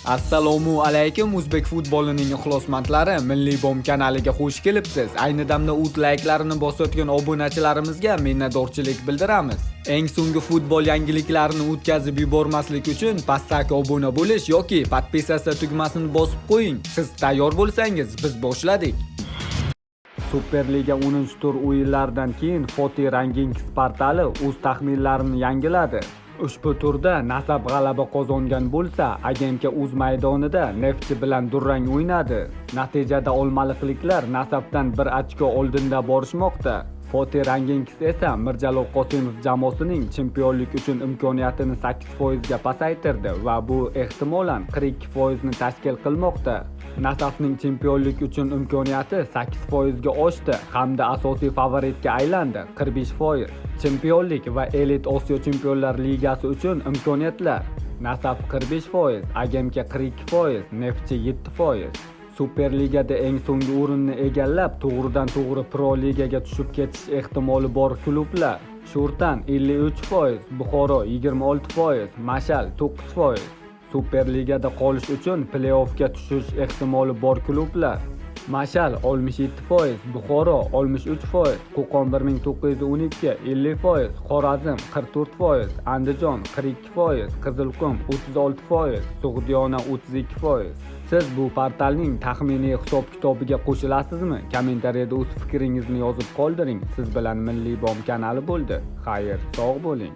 Assalomu alaykum, o'zbek futbolining ixlosmandlari, Milliy bom kanaliga xush kelibsiz. Ayni damda like-larini bosayotgan obunachilarimizga minnatdorchilik bildiramiz. Eng so'nggi futbol yangiliklarini o'tkazib yubormaslik uchun pastdagi obuna bo'lish yoki podpisatsiya tugmasini bosib qo'ying. Siz tayyor bo'lsangiz, biz boshladik. Superliga 10-tur o'yinlaridan keyin Foti Rankings portali o'z taxminlarini yangiladi. Ushbu turda Nasaf g'alaba qozongan bo'lsa, Agenka o'z maydonida Neftchi bilan durang o'ynadi. Natijada olmaliqliklar Nasafdan 1 ochko oldinda borishmoqda. Foti Rankings esa Mirjalol Qosimov jamoasining chempionlik uchun imkoniyatini 8% ga pasaytirdi va bu ehtimolan 42% ni tashkil qilmoqda. Nasafning chempionlik uchun imkoniyati 8% ga oshdi hamda asosiy favoritga aylandi 45%. Chempionlik va Elit Osiyo Chempionlar Ligasi uchun imkoniyatlar: Nasaf 45%, Agenka 42%, Neftchi 7%. Superligada eng so'nggi o'rinni egallab, to'g'ridan-to'g'ri Pro Ligaga tushib ketish ehtimoli bor klublar: Shurtan 53%, Buxoro 26%, Mashal 9%. Superligada qolish uchun play-offga tushish ehtimoli bor klublar: Mashal 67%, Buxoro 63%, Qo'qon 1912 50%, Xorazm 44%, Andijon 42%, Qizilqum 36%, Sug'diyona 32%. Siz bu portalning taxminiy hisob-kitobiga qo'shilasizmi? Kommentariyada o'z fikringizni yozib qoldiring. Siz bilan Milliy bom kanali bo'ldi. Xayr, sog' bo'ling.